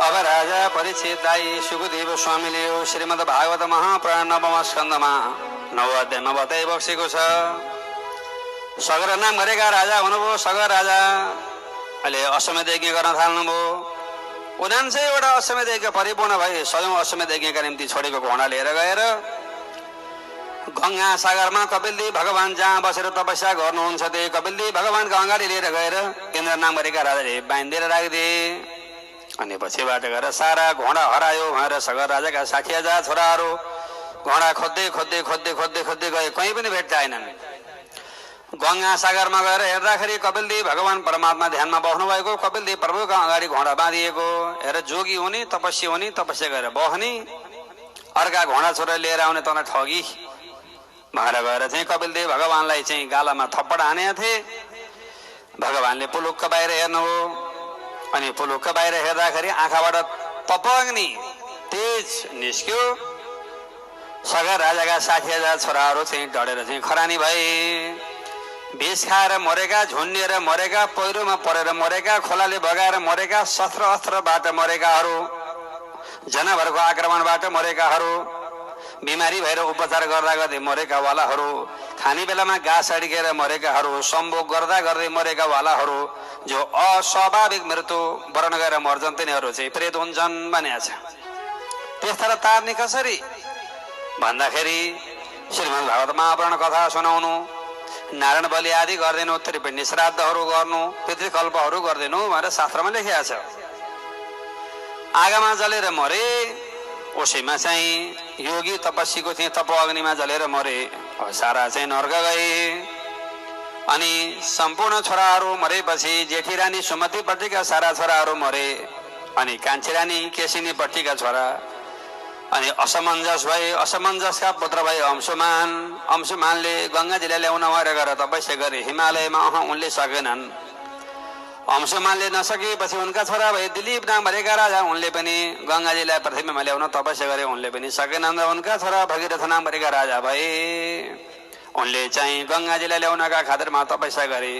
अब राजा परीक्षित दाई सुखदेव स्वामीले यो श्रीमद् भागवत महापुराण नवम स्कन्धमा 9 अध्यायमा बताइ बसेको छ। सगर नाम गरेका राजा हुनुभयो। सगर राजा अहिले अश्वमेध यज्ञ गर्न थाल्नुभयो। 79वटा अश्वमेध यज्ञ परिपूर्ण भए 100औं अश्वमेध यज्ञका निम्ति छोडेको घोडा लिएर गएर गंगा सागरमा कपिलदेव भगवान जहाँ बसेर तपस्या गर्नुहुन्छ त्यही कपिलदेव भगवानको अगाडि लिएर गएर इन्द्र नाम गरेका राजाले बाँधिदिएर राखिदिए। अनि पछिबाट गएर सारा घोडा हरायो भनेर सगर राजाका 60,000 छोराहरू घोडा खोज्दै खोज्दै खोज्दै खोज्दै खोज्दै गए, कहीँ पनि भेट्टाएनन्। गंगा सागरमा गएर हेर्दाखेरि कपिलदेव भगवान परमात्मा ध्यानमा बस्नु भएको, कपिलदेव प्रभुका अगाडि घोडा बाँधिएको। हेर जोगी हुने, तपस्या हुने, तपस्या गरेर बस्ने, अर्का घोडा छोरा लिएर आउने तँलाई ठगी भनेर गएर चाहिँ कपिलदेव भगवानलाई चाहिँ गालामा थप्पड हानेका थिए। भगवानले पुलुक्क बाहिर हेर्नुभयो। अनि पुलुक्क बाहिर हेर्दाखेरि आँखाबाट तपग्नि तेज निस्क्यो। सगर राजाका 60,000 छोराहरू चाहिँ डढेर चाहिँ खरानी भए। विष खाएर मरेका, झुन्डिएर मरेका, पहिरोमा परेर मरेका, खोलाले बगाएर मरेका, शस्त्र अस्त्रबाट मरेकाहरू, जनावरको आक्रमणबाट मरेकाहरू, बिमारी भएर उपचार गर्दा गर्दै मरेका वालाहरू, खाने बेलामा घाँस अड्केर मरेकाहरू, सम्भोग गर्दा गर्दै मरेका वालाहरू, जो अस्वाभाविक मृत्यु वर्ण गरेर मर्छन् तिनीहरू चाहिँ प्रेत हुन्छन् भनेको छ। त्यसलाई तार्ने कसरी भन्दाखेरि श्रीमद् भागवत महापुराण कथा सुनाउनु, नारायण बलि आदि गर्दैनौ, त्रिपिण्डी श्राद्धहरू गर्नु, पितृकल्पहरू गर्दैनौ भनेर शास्त्रमा लेखिएको छ। आगामा जलेर मरे, उसैमा चाहिँ योगी तपस्वीको चाहिँ तप अग्निमा जलेर मरे, सारा चाहिँ नर्क गए। अनि सम्पूर्ण छोराहरू मरेपछि जेठी रानी सुमतिपट्टिका सारा छोराहरू मरे। अनि कान्छी रानी केसिनीपट्टिका छोरा अनि असमञ्जस भए। असमञ्जसका पुत्र भए अंशुमान। अंशुमानले गङ्गाजीलाई ल्याउन गएर तपस्या गरे हिमालयमा, उनले सकेनन्। अंशुमानले नसकेपछि उनका छोरा भए दिलीप नाम भएका राजा, उनले पनि गङ्गाजीलाई पृथ्वीमा ल्याउन तपस्या गरे, उनले पनि सकेनन्। र उनका छोरा भगीरथ नाम भएका राजा भए, उनले चाहिँ गङ्गाजीलाई ल्याउनका खातिरमा तपस्या गरे।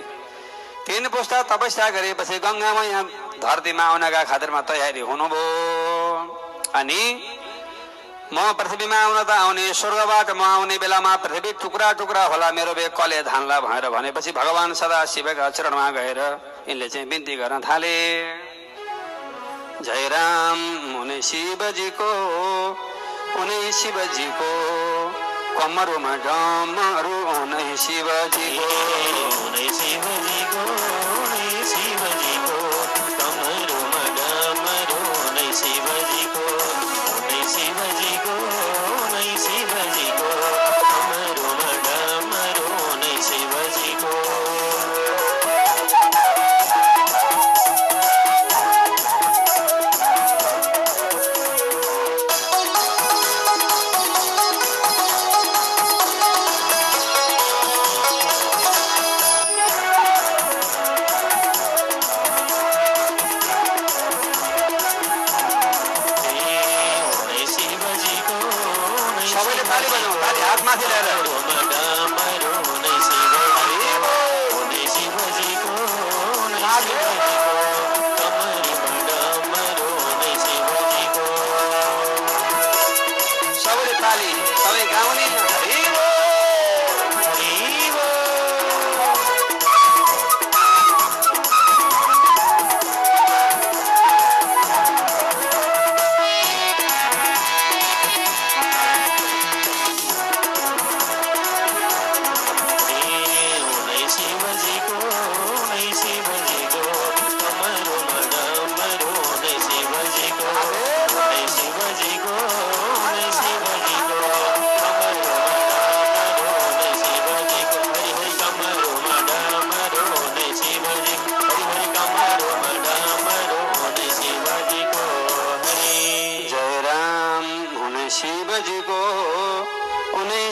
3 पुस्ता तपस्या गरेपछि गङ्गामा यहाँ धरतीमा आउनका खातिरमा तयारी हुनुभयो। अनि म पृथ्वीमा आउन त आउने, स्वर्गबाट म आउने बेलामा पृथ्वी टुक्रा टुक्रा होला, मेरो बे कले धान्ला भनेर भनेपछि भगवान सदा शिवका चरणमा गएर यिनले चाहिँ बिन्ती गर्न थाले। जय राम उनी शिवजीको, उनी शिवजीको कमरमा डमरू, उनी शिवजीको, उनी शिवजीको, उनी शिवजीको कमरमा डमरू, उनी शिवजीको, उनी शिवजीको, उनी शिवजीको कमरमा डमरू, उनी शिवजीको।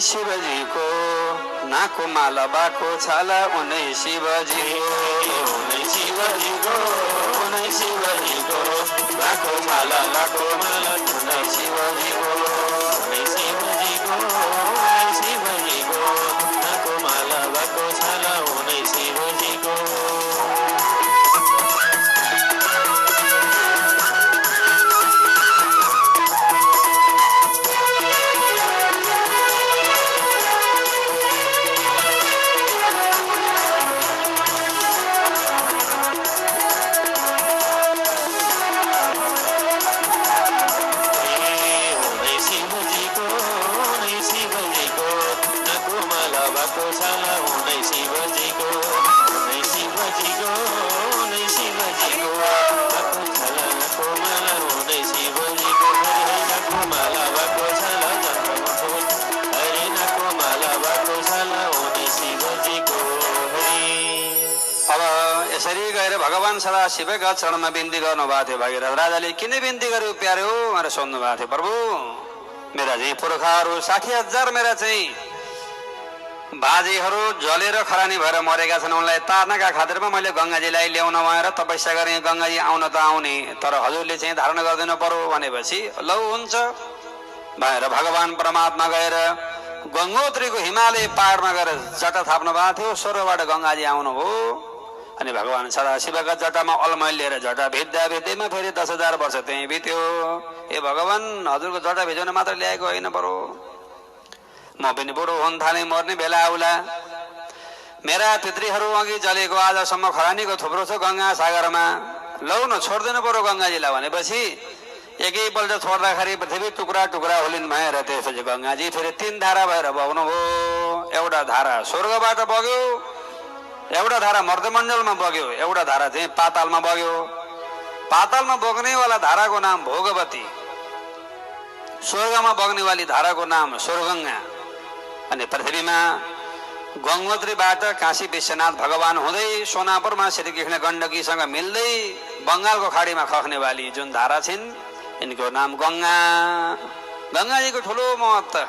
शिवजीको नाको माला बाको छाला, उनै शिवजीको, उनै शिवजीको, उनै शिवजीको बाको माला बाको माला, उनै शिवजीको, उनै शिवजीको, उनै शिवजीको नाको माला बाको छाला, उनै शिवजीको। भगवान सदाशिवका चरणमा बिन्ती गर्नुभएको थियो। भगीरथ राजाले किन बिन्ती गर्यो प्यारे हो भनेर सोध्नु भएको थियो। प्रभु मेरा चाहिँ पुर्खाहरू 60,000 मेरा चाहिँ बाजेहरू जलेर खरानी भएर मरेका छन्। उनलाई तार्नका खातिरमा मैले गङ्गाजीलाई ल्याउन भएर तपस्या गरेँ। गङ्गाजी आउन त आउने, तर हजुरले चाहिँ धारण गरिदिनु पर्यो भनेपछि लौ हुन्छ भनेर भगवान परमात्मा गएर गङ्गोत्रीको हिमालय पहाडमा गएर जटा थाप्नु भएको थियो। स्वर्गबाट गङ्गाजी आउनुभयो अनि भगवान सदाशिवका जटामा अलमैल लिएर जटा भिज्दा भिज्दैमा फेरि 10,000 वर्ष त्यहीँ बित्यो। ए भगवान हजुरको जटा भिजाउन मात्र ल्याएको होइन पर्यो, म पनि बुढो हुन थालेँ, मर्ने बेला आउला। मेरा पितृहरू अघि जलेको आजसम्म खरानीको थुप्रो छ गङ्गा सागरमा, लौ न छोड्दिनु पर्यो गङ्गाजीलाई भनेपछि एकैपल्ट छोड्दाखेरि पृथ्वी टुक्रा टुक्रा होलिन् भएर त्यसपछि गङ्गाजी फेरि 3 धारा भएर बग्नुभयो। एउटा धारा स्वर्गबाट बग्यो, एउटा धारा मर्दमण्डलमा बग्यो, एउटा धारा चाहिँ पातालमा बग्यो। पातालमा बग्नेवाला धाराको नाम भोगवती, स्वर्गमा बग्नेवाली धाराको नाम स्वर्गङ्गा। अनि पृथ्वीमा गङ्गोत्रीबाट काशी विश्वनाथ भगवान हुँदै सोनापुरमा श्रीकृष्ण गण्डकीसँग मिल्दै बङ्गालको खाडीमा खख्नेवाली जुन धारा छिन् यिनको नाम गङ्गा। गङ्गाजीको ठुलो महत्त्व,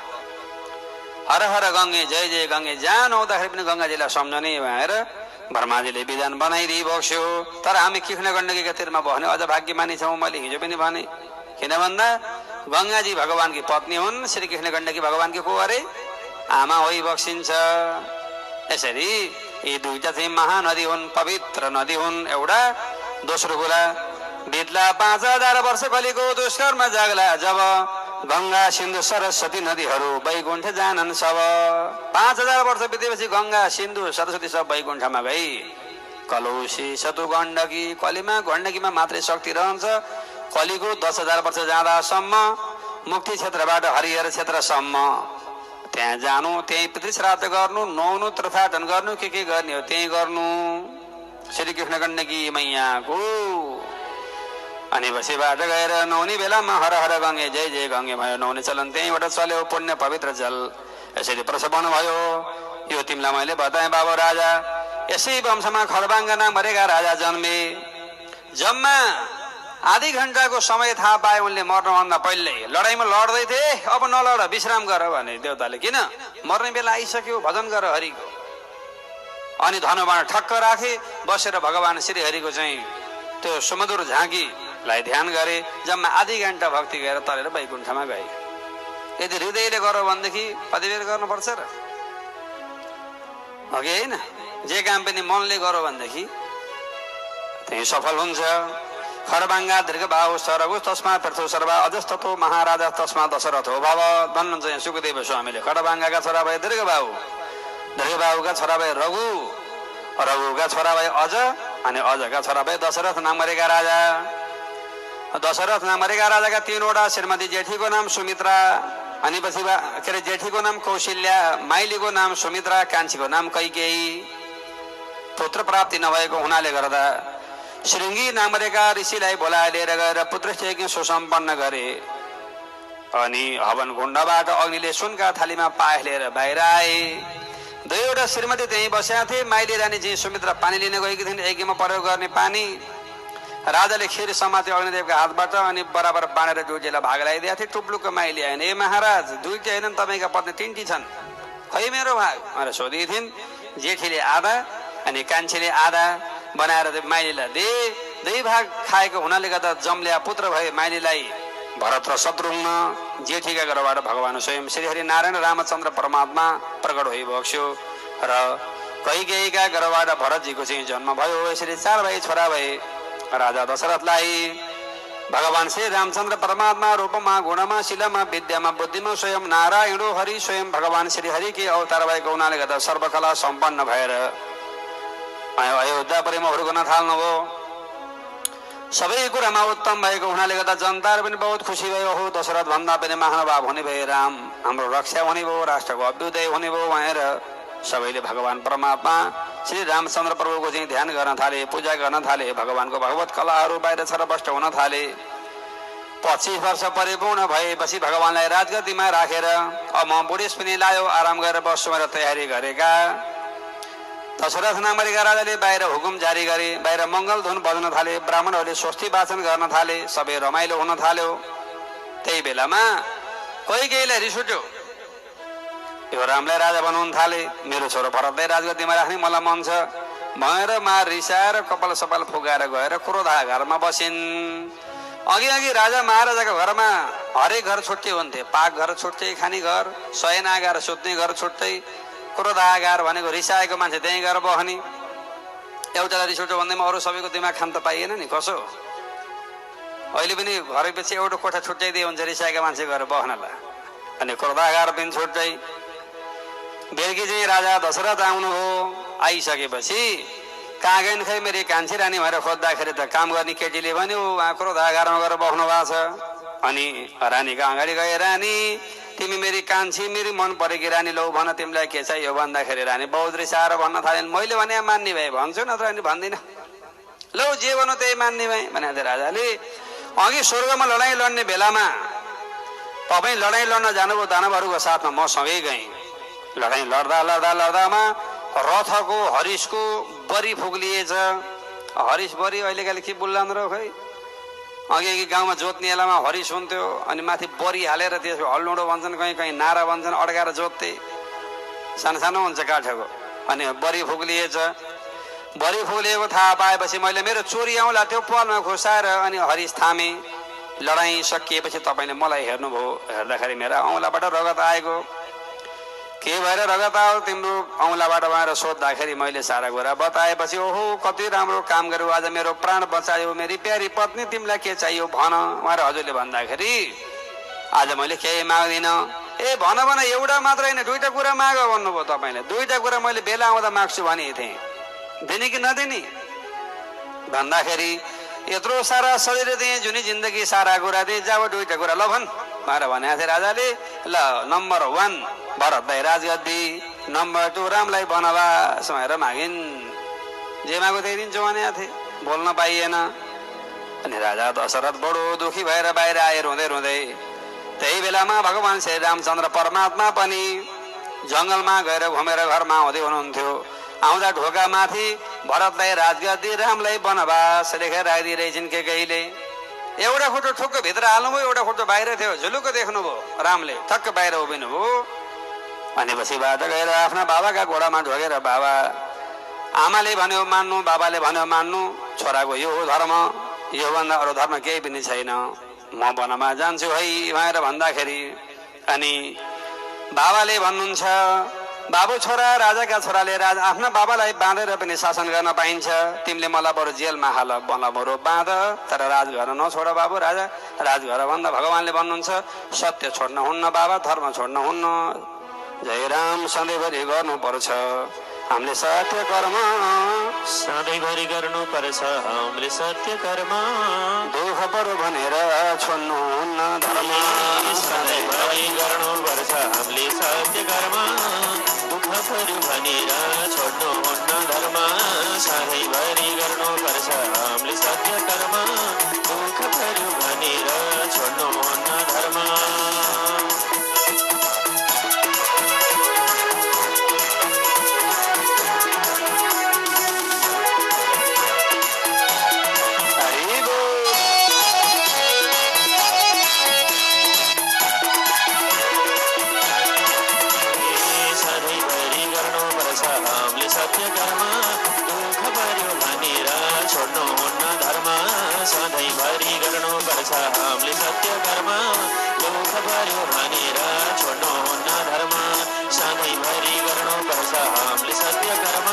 हर हर गङ्गे जय जय गङ्गे, जहाँ नहुँदाखेरि पनि गङ्गाजीलाई सम्झने भएर ब्रह्माजीले विधान बनाइदिई बक्स्यो। तर हामी कृष्ण गण्डकीका तीरमा बस्ने अझ भाग्यमानी छौँ। मैले हिजो पनि भने, किन भन्दा गङ्गाजी भगवानकी पत्नी हुन्, श्रीकृष्ण गण्डकी भगवानकी को अरे आमा होइ बक्सिन्छ। यसरी यी दुईटा चाहिँ महानदी हुन्, पवित्र नदी हुन्। एउटा दोस्रो कुरा, बित्ला 5,000 वर्ष कलिको दुष्कर्म जाग्ला जब गङ्गा सिन्धु सरस्वती नदीहरू वैकुण्ठ जानन् सब। 5,000 वर्ष बितेपछि गङ्गा सिन्धु सरस्वती सब वैकुण्ठमा गई। कलौसी सतु गण्डकी, कलीमा गण्डकीमा मात्रै शक्ति रहन्छ। कलीको 10,000 वर्ष जाँदासम्म मुक्ति क्षेत्रबाट हरिहर क्षेत्रसम्म त्यहाँ जानु, त्यही पितृश्राद्ध गर्नु, नुहाउनु, तीर्थाटन गर्नु, के गर्ने हो त्यही गर्नु श्रीकृष्ण गण्डकी मैयाको। अनि बसीबाट गएर नुहाउने बेलामा हर हर गङ्गे जय जय गङ्गे भयो, नुहाउने चलन त्यहीँबाट चल्यो, पुण्य पवित्र जल। यसरी प्रसव भयो। यो तिमीलाई मैले बताएँ बाबु राजा। यसै वंशमा खडबाङ्ग नाम गरेका राजा जन्मे। जम्मा आधी घण्टाको समय थाहा पाए उनले मर्नुभन्दा पहिल्यै लडाइँमा लड्दै थिए। अब नलड, विश्राम गर भने देवताले, किन मर्ने बेला आइसक्यो, भजन गर हरिको। अनि धनुबाण ठक्क राखे, बसेर भगवान श्रीहरिको चाहिँ त्यो सुमधुर झाँकीलाई ध्यान गरे। जम्मा आधी घण्टा भक्ति गरेर तरेर वैकुण्ठमा गए। यदि हृदयले गर भनेदेखि पतिबेर गर्नुपर्छ र अघि होइन, जे काम पनि मनले गर भनेदेखि त्यही सफल हुन्छ। खडबाङ्गा दीर्घ बाहु सरगु तस्मा पृथु सर्वा अजस्ततो महाराजा तस्मा दशरथ हो भव भन्नुहुन्छ यहाँ सुखदेव स्वामीले। खडबाङ्गाका छोरा भए दीर्घ बाहुका छोरा भए रघु, रघुका छोरा भए अज, अनि अजका छोरा भए दशरथ नाम गरेका राजा। दशरथ नाम गरेका राजाका 3वटा श्रीमती, जेठीको नाम सुमित्रा, अनि पछि के अरे जेठीको नाम कौशल्या, माइलीको नाम सुमित्रा, कान्छीको नाम कैकेयी। पुत्र प्राप्ति नभएको हुनाले गर्दा श्रृङ्गी नाम गरेका ऋषिलाई बोलाएर लिएर गएर पुत्र यज्ञ सुसम्पन्न गरे। अनि हवन कुण्डबाट अग्निले सुनका थालीमा पायस लिएर बाहिर आए। 2वटा श्रीमती त्यहीँ बसेका थिए। माइली रानी चाहिँ सुमित्रा पानी लिन गएकी थिइन्, यज्ञमा प्रयोग गर्ने पानी। राजाले खिर समाते अग्निदेवका हातबाट, अनि बराबर बाँडेर दुईटीलाई भाग लगाइदिएको थिए। टुप्लुको माइली आएन, ए महाराज दुईटी होइन तपाईँका पत्नी 3टी छन्, खै मेरो भाग भनेर सोधेकी थिइन्। जेठीले आधा अनि कान्छीले आधा बनाएर माइलीलाई दे। 2 भाग खाएको हुनाले गर्दा जम्ल्या पुत्र भए माइलीलाई भरत र शत्रुघ्न। जेठीका घरबाट भगवान स्वयं श्रीहरि नारायण रामचन्द्र परमात्मा प्रकट भइबक्स्यो र कैकेयीका घरबाट भरतजीको चाहिँ जन्म भयो। यसरी 4 भाइ छोरा भए। राजा दशरथलाई भगवान श्री रामचन्द्र परमात्मा रूपमा, गुणमा, शिलामा, विद्यामा, बुद्धिमा स्वयं नारायणो हरि स्वयं भगवान श्रीहरिकै अवतार भएको हुनाले गर्दा सर्वकला सम्पन्न भएर अयोध्यापुरीमा हुर्कन थाल्नुभयो। सबै कुरामा उत्तम भएको हुनाले गर्दा जनताहरू पनि बहुत खुसी भयो। हो दशरथ भन्दा पनि महानुभाव हुने भए राम, हाम्रो रक्षा हुने भयो, राष्ट्रको अभ्युदय हुने भयो भनेर सबैले भगवान परमात्मा श्री रामचन्द्र प्रभुको चाहिँ ध्यान गर्न थाले, पूजा गर्न थाले। भगवानको भगवत कलाहरू बाहिर छरपष्ट हुन थाले। 25 वर्ष परिपूर्ण भएपछि भगवानलाई राजगद्दीमा राखेर अब म बुढेस पनि लायो, आराम गरेर बस्छु भनेर तयारी गरेका दशरथ नामरीका राजाले बाहिर हुकुम जारी गरे, बाहिर मङ्गल धुन बज्न थाले, ब्राह्मणहरूले स्वस्ति वाचन गर्न थाले, सबै रमाइलो हुन थाल्यो। त्यही बेलामा कैकेयीलाई रिस उठ्यो, यो रामलाई राजा बनाउन थाले, मेरो छोरो भरतलाई राजगद्दीमा राख्ने मलाई मन छ भनेर रिसाएर कपाल सपाल फुकाएर गएर क्रोधागारमा बसिन्। अघि अघि राजा महाराजाको घरमा हरेक घर छुट्टै हुन्थे, पाक घर छुट्टै, खाने घर, शयनागार सुत्ने घर छुट्टै, क्रोधागार भनेको रिसाएको मान्छे त्यहीँ गएर बस्ने। एउटालाई रिस उठ्यो भन्दैमा अरू सबैको दिमाग खान त पाइएन नि, कसो अहिले पनि घरैपछि एउटा कोठा छुट्याइदिए हुन्छ रिसाएका मान्छे गएर बस्नलाई, अनि क्रोधागार पनि छुट्टै। बेलुकी चाहिँ राजा दशरथ आउनुभयो। आइसकेपछि कहाँ गइन् खै मेरी कान्छी रानी भनेर खोज्दाखेरि त काम गर्ने केटीले भन्यो उहाँ क्रोधागारमा गएर बस्नु भएको छ। अनि रानीको अगाडि गए, रानी तिमी मेरी कान्छी, मेरी मन परेकी रानी, लौ भन तिमीलाई के चाहियो भन्दाखेरि रानी बहुत रिसाएर भन्न थालिन्, मैले भने मान्ने भए भन्छु नत्र अनि भन्दिनँ, लौ जे भनौँ त्यही मान्ने भए भने। राजाले अघि स्वर्गमा लडाइँ लड्ने बेलामा तपाईँ लडाइँ लड्न जानुभयो दानवहरूको साथमा, म सँगै गएँ। लडाइँ लड्दा लड्दा लड्दामा रथको हरिशको बरी फुक्लिएछ। हरिश बरी अहिलेकाले के बोल्लान् र खै, अघि अघि गाउँमा जोत्ने बेलामा हरिश हुन्थ्यो, अनि माथि बरी हालेर त्यसको हल्लुडो भन्छन्, कहीँ कहीँ नारा भन्छन्, अड्काएर जोत्थे, सानो सानो हुन्छ काठको, अनि बरी फुक्लिएछ। बरी फुक्लिएको थाहा पाएपछि मैले मेरो चोरी औँला त्यो पालमा खुसाएर अनि हरिश थामेँ। लडाइँ सकिएपछि तपाईँले मलाई हेर्नुभयो, हेर्दाखेरि मेरो औँलाबाट रगत आएको, के भएर रगत आयो तिम्रो औँलाबाट भनेर सोद्धाखेरि मैले सारा कुरा बताएपछि, ओहो कति राम्रो काम गर्यो, आज मेरो प्राण बचायो, मेरी प्यारी पत्नी तिमीलाई के चाहियो भन उहाँहरू हजुरले भन्दाखेरि आज मैले केही माग्दिनँ। ए भन भन, एउटा मात्र होइन दुईटा कुरा माग भन्नुभयो तपाईँले। दुईटा कुरा मैले बेला आउँदा माग्छु भनेको थिएँ, दिने कि नदिने भन्दाखेरि यत्रो सारा शरीर दिएँ, जुनी जिन्दगी सारा कुरा दिएँ, जब दुईटा कुरा ल भन् भनेर भनेको थिएँ राजाले। ल नम्बर 1 भरतलाई राजगद्दी, नम्बर 2 रामलाई वनवास भनेर मागिन्। जे मागो त्यही दिन्छु भनेको थिएँ, बोल्न पाइएन। अनि राजा दशरथ बडो दुखी भएर बाहिर आए रुँदै रुँदै। त्यही बेलामा भगवान श्री रामचन्द्र परमात्मा पनि जङ्गलमा गएर घुमेर घरमा आउँदै हुनुहुन्थ्यो। आउँदा ढोका माथि भरतलाई राजगद्दी, रामलाई वनवास लेखेर राखिदिइरहेछन् कैकेयीले। एउटा खुट्टो ठुक्क भित्र हाल्नुभयो, एउटा खुट्टो बाहिर थियो, झुलुक्क देख्नुभयो रामले, ठक्क बाहिर उभिनुभयो। अनि पछिबाट गएर आफ्ना बाबाका घोडामा ढोगेर, बाबा आमाले भन्यो मान्नु, बाबाले भन्यो मान्नु, छोराको यो धर्म, योभन्दा अरू धर्म केही पनि छैन, म वनमा जान्छु है भनेर भन्दाखेरि अनि बाबाले भन्नुहुन्छ, बाबु छोरा, राजाका छोराले आफ्ना बाबालाई बाँधेर पनि शासन गर्न पाइन्छ, तिमीले मलाई बरु जेलमा हाल, मलाई बरु बाँध, तर राजघर नछोड बाबु। राजा राजघर भन्दा भगवानले भन्नुहुन्छ सत्य छोड्न हुन्न बाबा, धर्म छोड्न हुन्न, जय राम सधैँभरि गर्नुपर्छ हामीले सत्य कर्म, सधैँभरि गर्नुपर्छ हामीले सत्य कर्म, दुःख परो भनेर छोड्नु हुन्न धर्म, सधैँभरि गर्नुपर्छ हामीले सत्य कर्म, दुःख परो भनेर छोड्नु हुन्न धर्म, सधैँभरि गर्नुपर्छ हामीले सत्य कर्म, दुःख परो भनेर छोड्नु हुन्न धर्म। सत्य कर्म दुःख पर्यो भनेर छोड्नु हुन्न धर्म, सधैँभरि गर्नुपर्छ हामीले सत्य कर्म, दुःख पर्यो भनेर छोड्नु हुन्न धर्म, सधैँभरि गर्नुपर्छ हामीले सत्य कर्म,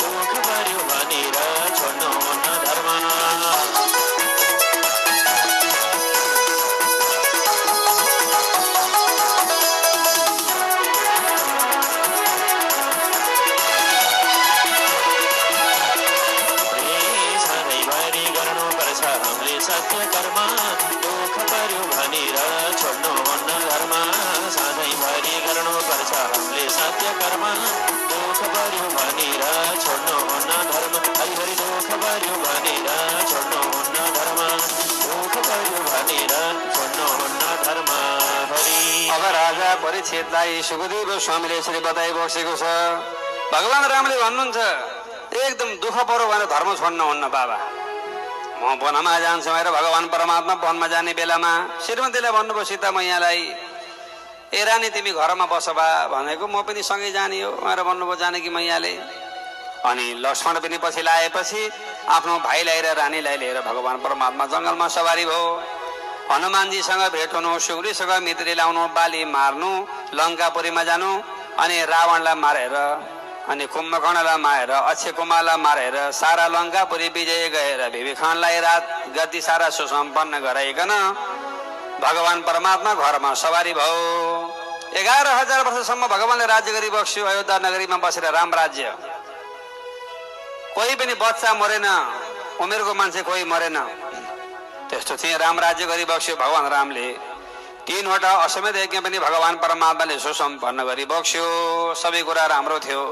दुःख पर्यो भनेर छोड्नु हुन्न धर्म। सत्य कर्म दुःख पर्यो भनेर छोड्नु हुन्न धर्म, सधैँभरि गर्नुपर्छ हामीले सत्य कर्म, दुःख पर्यो भनेर छोड्नु हुन्न धर्म, हरिहरि दुःख पर्यो भनेर छोड्नु हुन्न धर्म, दुःख पर्यो भनेर छोड्नु हुन्न धर्म। हरि अब राजा परीक्षितलाई सुखदेव स्वामीले यसरी बताइ बसेको छ, भगवान रामले भन्नुहुन्छ एकदम दुःख परो भनेर धर्म छोड्नुहुन्न बाबा, म वनमा जान्छु भनेर भगवान परमात्मा वनमा जाने बेलामा श्रीमतीलाई भन्नुभयो सीता मैयालाई, ए रानी तिमी घरमा बस बा भनेको, म पनि सँगै जाने हो भनेर भन्नुभयो जानकी मैयाले। अनि लक्ष्मण पनि पछि लागेपछि आफ्नो भाइलाई र रानीलाई लिएर भगवान परमात्मा जङ्गलमा सवारी भयो। हनुमानजीसँग भेट हुनु, सुग्रीसँग मित्री लाउनु, बाली मार्नु, लङ्कापुरीमा जानु, अनि रावणलाई मारेर, अनि कुम्भकर्णलाई मारेर, अक्षय कुमारलाई मारेर सारा लङ्कापुरी विजय गएर विभीषणलाई रात गति सारा सुसम्पन्न गराइकन भगवान परमात्मा घरमा सवारी भयो। 11,000 वर्षसम्म भगवानले राज्य गरी बस्यो अयोध्या नगरीमा बसेर राम राज्य। कोही पनि बच्चा मरेन, उमेरको मान्छे कोही मरेन, त्यस्तो चाहिँ राम राज्य गरी बस्यो भगवान रामले। 3वटा अश्वमेध यज्ञ पनि भगवान परमात्माले सुसम्पन्न गरी बस्यो, सबै कुरा राम्रो थियो।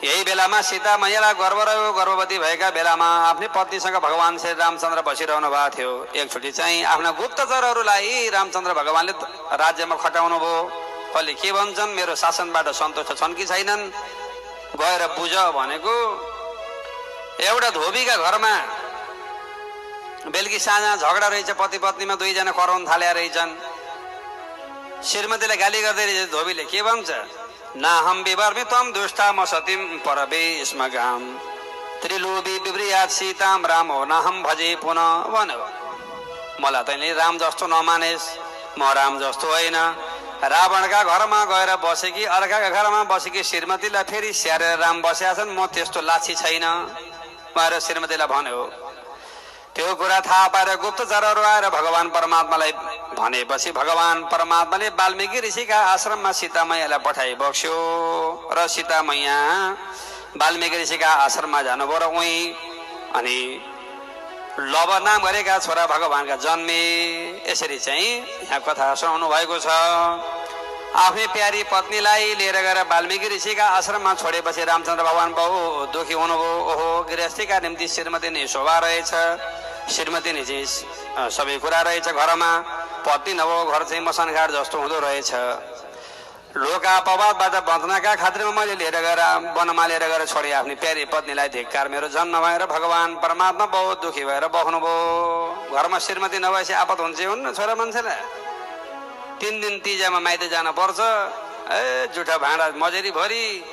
यही बेलामा सीता मैयालाई गर्व रह्यो, गर्भवती भएका बेलामा आफ्नै पत्नीसँग भगवान श्री रामचन्द्र बसिरहनु भएको थियो। एकचोटि चाहिँ आफ्ना गुप्तचरहरूलाई रामचन्द्र भगवानले राज्यमा खटाउनु भयो। कसले के भन्छन्, मेरो शासनबाट सन्तुष्ट छन् कि छैनन्, गएर बुझ भनेको। एउटा धोबीका घरमा बेलुकी साँझ झगडा रहेछ, पति पत्नीमा 2 जना कराउन थाले रहेछन्। श्रीमतीलाई गाली गर्दै रहेछ धोबीले, के भन्छ, नाहम विवर्मि त्वं दुष्टाम सतीं परवेश्मगाम त्रिलोभी विव्रियात् सीतां रामो नाहम भजे पुनः भन्यो। मलाई तैँले राम जस्तो नमानेस्, म राम जस्तो होइन। रावणका घरमा गएर बसेकी, अर्काका घरमा बसेकी श्रीमतीलाई फेरि स्याहारेर राम बसेका छन्, म त्यस्तो लाछी छैन भनेर श्रीमतीलाई भन्यो। त्यो कुरा थाहा पाएर गुप्तचरहरू आएर भगवान परमात्मालाई भनेपछि भगवान परमात्माले वाल्मीकि ऋषिका आश्रममा सीता मैयालाई पठाइ बक्स्यो र सीता मैया वाल्मीकि ऋषिका आश्रममा जानुभयो र उही अनि लव नाम गरेका छोरा भगवानका जन्मे। यसरी चाहिँ यहाँ कथा सुनाउनु भएको छ। आफ्नै प्यारी पत्नीलाई लिएर गएर वाल्मीकि ऋषिका आश्रममा छोडेपछि रामचन्द्र भगवान बहुत दुखी हुनुभयो। ओहो, गृहस्थीका निम्ति श्रीमती नै शोभा रहेछ, श्रीमती नै चाहिँ सबै कुरा रहेछ घरमा, पत्नी नभयो घर चाहिँ मसानघाट जस्तो हुँदो रहेछ। लोका अपवादबाट बच्नका खातिरमा मैले लिएर गएर वनमा लिएर गएर छोडेँ आफ्नी प्यारी पत्नीलाई, धिक्कार मेरो जन्म भएर भगवान परमात्मा बहुत दुखी भएर बस्नुभयो। घरमा श्रीमती नभएपछि आपत हुन्छ हुन्न छोरा मान्छेलाई। 3 दिन तिजामा माइत जान पर्छ। जुठा भाँडा मजेरी भरि,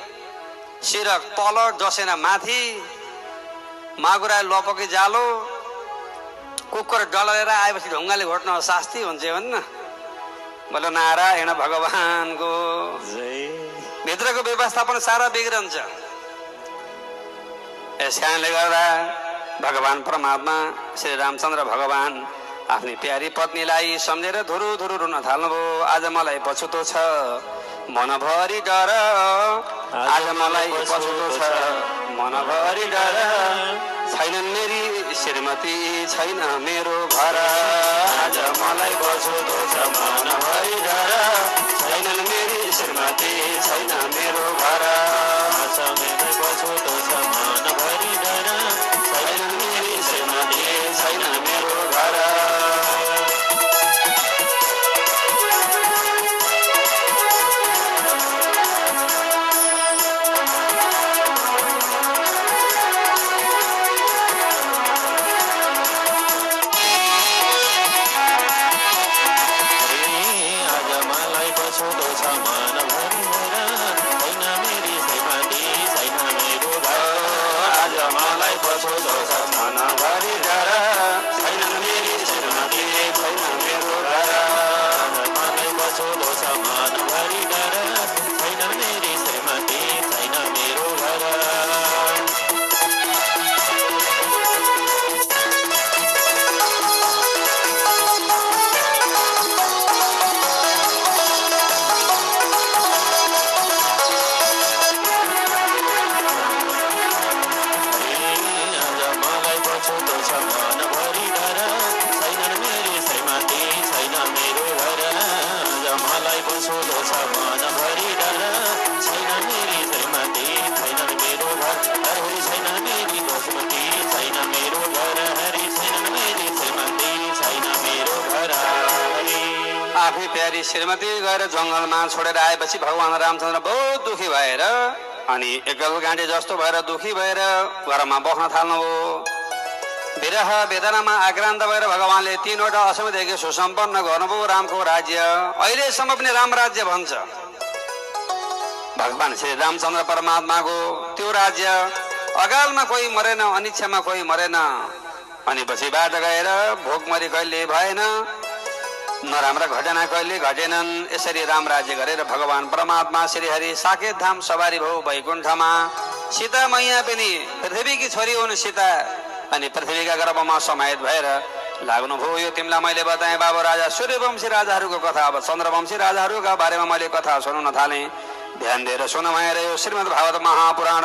सिरक तल डसेना माथि, मागुरा लपकी जालो, कुकुर डलेर आएपछि ढुङ्गाले घोट्न शास्ति हुन्छ भन्न। बोलो नारायण भगवानको भित्रको व्यवस्थापन सारा बिग्रन्छ। यस कारणले गर्दा भगवान परमात्मा श्री रामचन्द्र भगवान आफ्नी प्यारी पत्नीलाई सम्झेर धुरु धुरु रुन थाल्नुभयो। आज मलाई पछुतो छ मनभरि डर, आज मलाई पछुतो छ मनभरि डर, छैनन् मेरी श्रीमती छैन मेरो घर। आज मलाई पछुतो छ मनभरि डर, छैनन् मेरी श्रीमती छैन मेरो घर। आज मलाई पछुतो छ मनभरि डर, छैनन् मेरी श्रीमती छैन मेरो घर। आफै प्यारी श्रीमती गएर जङ्गलमा छोडेर आएपछि भगवान रामचन्द्र बहुत दुखी भएर अनि एकल गाँडे जस्तो भएर दुखी भएर घरमा बस्न थाल्नुभयो। विरह वेदनामा आक्रान्त भएर भगवानले 3वटा असीमदेखि सुसम्पन्न गर्नुभयो रामको राज्य। अहिलेसम्म पनि राम राज्य भन्छ भगवान श्री रामचन्द्र परमात्माको त्यो राज्य। अकालमा कोही मरेन, अनिच्छामा कोही मरेन, अनि पछिबाट गएर भोकमरी कहिले भएन, नराम्रा घटना कहिले घटेनन्। यसरी राम राज्य गरेर भगवान परमात्मा श्रीहरि साकेत धाम सवारी भयो वैकुण्ठमा। सीता मैया पनि पृथ्वीकी छोरी हुन् सीता, अनि पृथ्वीका गर्भमा समाहित भएर लाग्नुभयो। यो तिमीलाई मैले बताएँ बाबु राजा सूर्यवंशी राजाहरूको कथा। अब चन्द्रवंशी राजाहरूका बारेमा मैले कथा सुनाउन थालेँ। ध्यान दिएर सुन भएर यो श्रीमद् भागवत महापुराण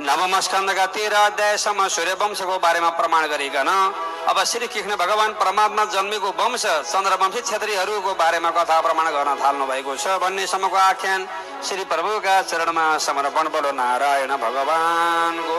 नवम स्कन्धका 13 अध्यायसम्म सूर्यवंशको बारेमा प्रमाण गरिकन अब श्री कृष्ण भगवान परमात्मा जन्मेको वंश चन्द्रवंशी क्षत्रियहरूको बारेमा कथा प्रमाण गर्न थाल्नु भएको छ भन्नेसम्मको आख्यान श्री प्रभुका चरणमा समर्पण। बोलो नारायण भगवानको।